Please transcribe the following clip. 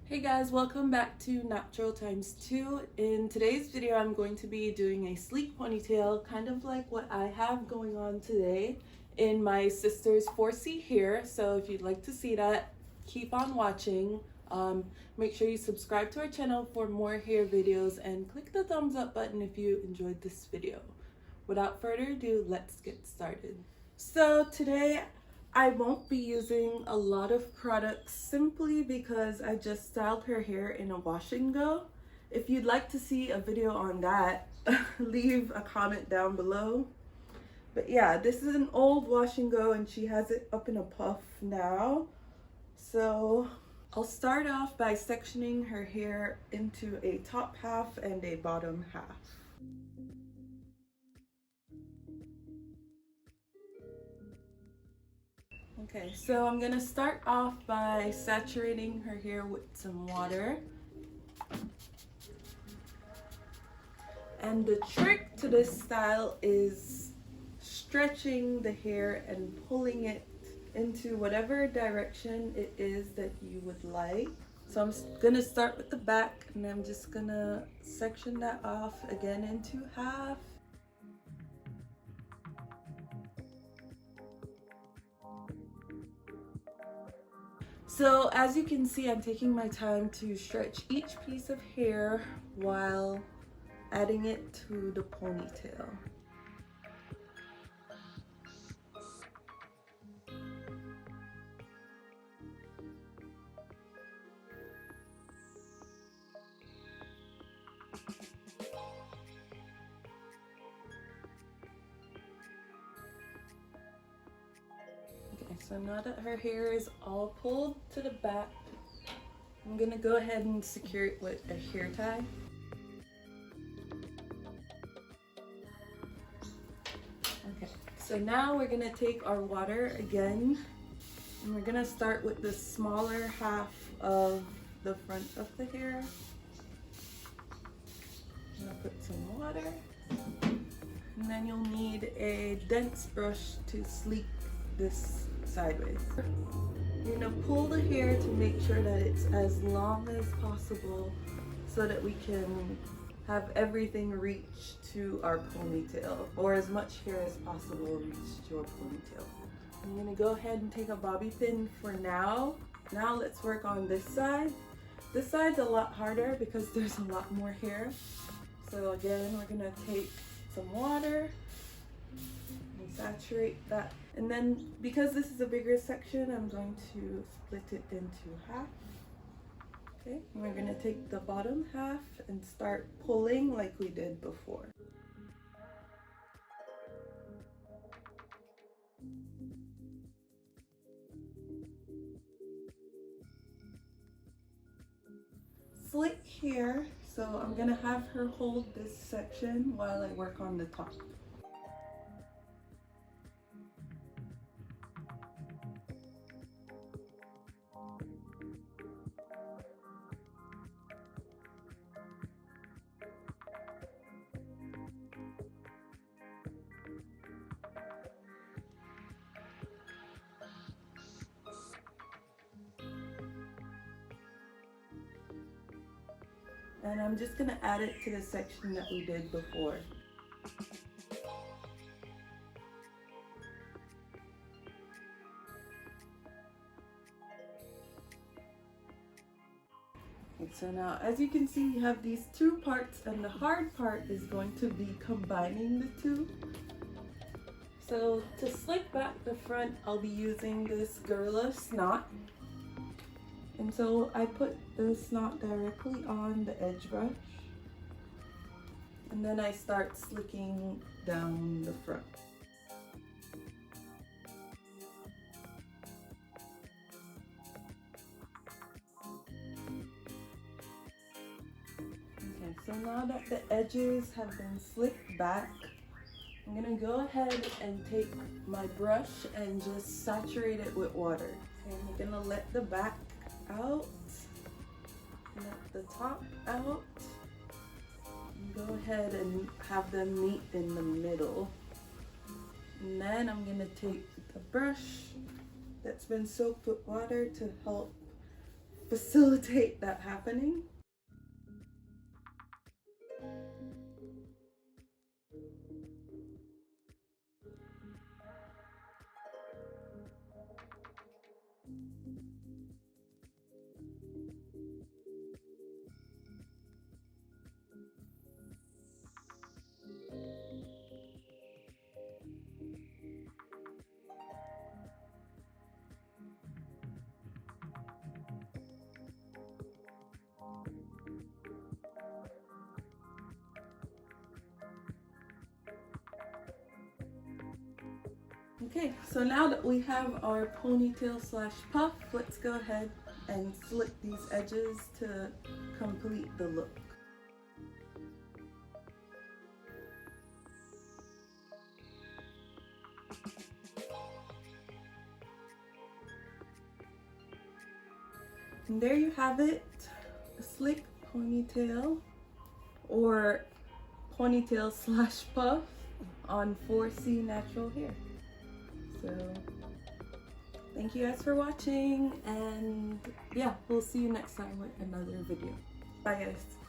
Hey guys, welcome back to Napturalx2. In today's video, I'm going to be doing a sleek ponytail, kind of like what I have going on today in my sister's 4C hair. So if you'd like to see that, keep on watching. Make sure you subscribe to our channel for more hair videos and click the thumbs up button if you enjoyed this video. Without further ado, let's get started. So today I won't be using a lot of products simply because I just styled her hair in a wash and go. If you'd like to see a video on that, leave a comment down below. But yeah, this is an old wash and go and she has it up in a puff now. So I'll start off by sectioning her hair into a top half and a bottom half. Okay, so I'm gonna start off by saturating her hair with some water. And the trick to this style is stretching the hair and pulling it into whatever direction it is that you would like. So I'm gonna start with the back and I'm just gonna section that off again into half. So as you can see, I'm taking my time to stretch each piece of hair while adding it to the ponytail. So now that her hair is all pulled to the back, I'm gonna go ahead and secure it with a hair tie. Okay, so now we're gonna take our water again, and we're gonna start with the smaller half of the front of the hair. I'm gonna put some water, and then you'll need a dense brush to sleek this sideways. You're gonna pull the hair to make sure that it's as long as possible so that we can have everything reach to our ponytail, or as much hair as possible reach to our ponytail. I'm gonna go ahead and take a bobby pin for now. Now let's work on this side. This side's a lot harder because there's a lot more hair. So again, we're gonna take some water and saturate that. And then because this is a bigger section, I'm going to split it into half. Okay, and we're gonna take the bottom half and start pulling like we did before. Slick hair, so I'm gonna have her hold this section while I work on the top. And I'm just gonna add it to the section that we did before. Okay, so now as you can see, you have these two parts, and the hard part is going to be combining the two. So to slick back the front, I'll be using this Gorilla Snot. And so I put the snot directly on the edge brush, and then I start slicking down the front. Okay, so now that the edges have been slicked back, I'm gonna go ahead and take my brush and just saturate it with water. And I'm gonna let the back out, let the top out, and go ahead and have them meet in the middle. And then I'm gonna take the brush that's been soaked with water to help facilitate that happening. Okay, so now that we have our ponytail slash puff, let's go ahead and slick these edges to complete the look. And there you have it, a slick ponytail or ponytail slash puff on 4C natural hair. So thank you guys for watching, and yeah, we'll see you next time with another video. Bye guys.